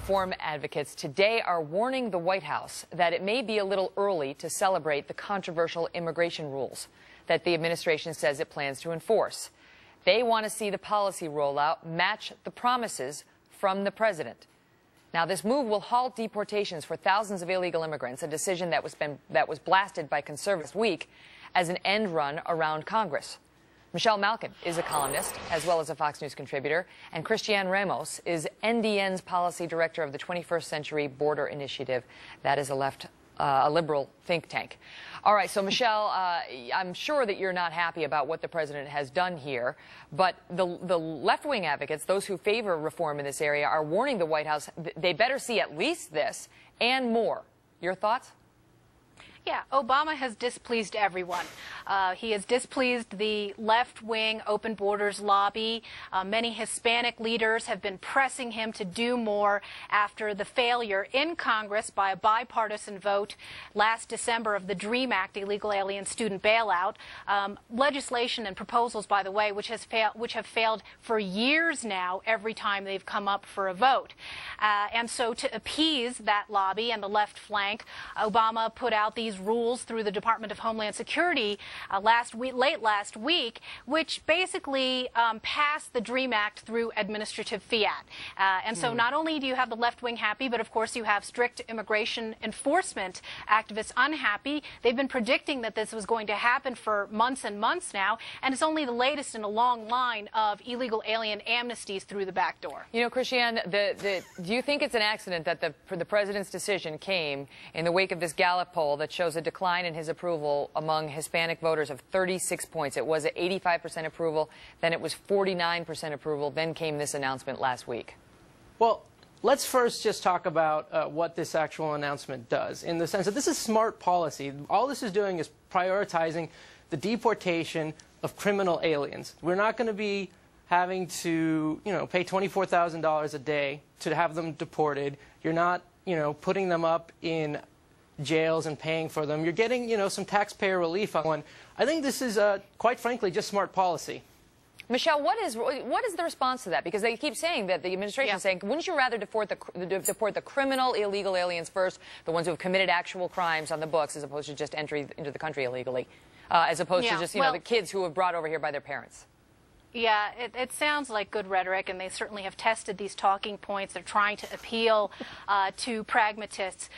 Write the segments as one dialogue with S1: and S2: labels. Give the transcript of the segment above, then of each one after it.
S1: reform advocates today are warning the White House that it may be a little early to celebrate the controversial immigration rules that the administration says it plans to enforce. They want to see the policy rollout match the promises from the president. Now, this move will halt deportations for thousands of illegal immigrants, a decision that was blasted by conservatives this week as an end run around Congress. Michelle Malkin is a columnist as well as a Fox News contributor, and Kristian Ramos is NDN's policy director of the 21st Century Border Initiative. That is a liberal think tank. All right, so Michelle, I'm sure that you're not happy about what the president has done here, but the left-wing advocates, those who favor reform in this area, are warning the White House they better see at least this and more. Your thoughts?
S2: Yeah, Obama has displeased everyone. He has displeased the left-wing open borders lobby. Many Hispanic leaders have been pressing him to do more after the failure in Congress by a bipartisan vote last December of the DREAM Act, illegal alien student bailout. Legislation and proposals, by the way, which have failed for years now every time they've come up for a vote. And so to appease that lobby and the left flank, Obama put out these rules through the Department of Homeland Security late last week, which basically passed the DREAM Act through administrative fiat. And so not only do you have the left wing happy, but of course you have strict immigration enforcement activists unhappy. They've been predicting that this was going to happen for months and months now, and it's only the latest in a long line of illegal alien amnesties through the back door.
S1: You know, Kristian, do you think it's an accident that the president's decision came in the wake of this Gallup poll that shows a decline in his approval among Hispanic voters of 36 points? It was at 85% approval, then it was 49% approval, then came this announcement last week.
S3: Well, let's first just talk about what this actual announcement does, in the sense that this is smart policy. All this is doing is prioritizing the deportation of criminal aliens. We're not going to be having to, pay $24,000 a day to have them deported. You're not, putting them up in jails and paying for them. You're getting, some taxpayer relief on one. I think this is, quite frankly, just smart policy.
S1: Michelle, what is the response to that? Because they keep saying that the administration is saying, wouldn't you rather deport the criminal illegal aliens first, the ones who have committed actual crimes on the books, as opposed to just entry into the country illegally, as opposed to just, the kids who were brought over here by their parents?
S2: Yeah, it sounds like good rhetoric, and they certainly have tested these talking points. They're trying to appeal to pragmatists.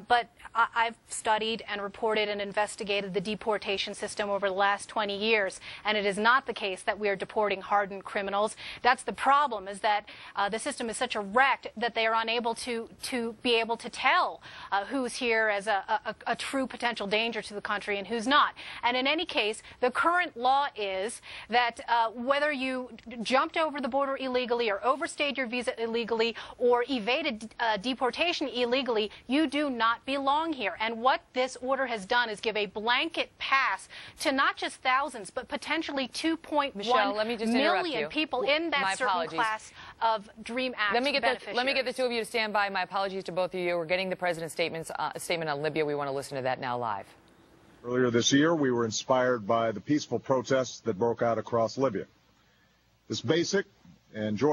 S2: But I've studied and reported and investigated the deportation system over the last 20 years, and it is not the case that we are deporting hardened criminals. That's the problem, is that the system is such a wreck that they are unable to be able to tell who's here as a true potential danger to the country and who's not. And in any case, the current law is that whether you jumped over the border illegally or overstayed your visa illegally or evaded deportation illegegally, you do not belong here. And what this order has done is give a blanket pass to not just thousands, but potentially 2.1 million people in that certain class of DREAM Act beneficiaries.
S1: Let me get the two of you to stand by. My apologies to both of you. We're getting the president's statement on Libya. We want to listen to that now live.
S4: Earlier this year, we were inspired by the peaceful protests that broke out across Libya. This basic and joyful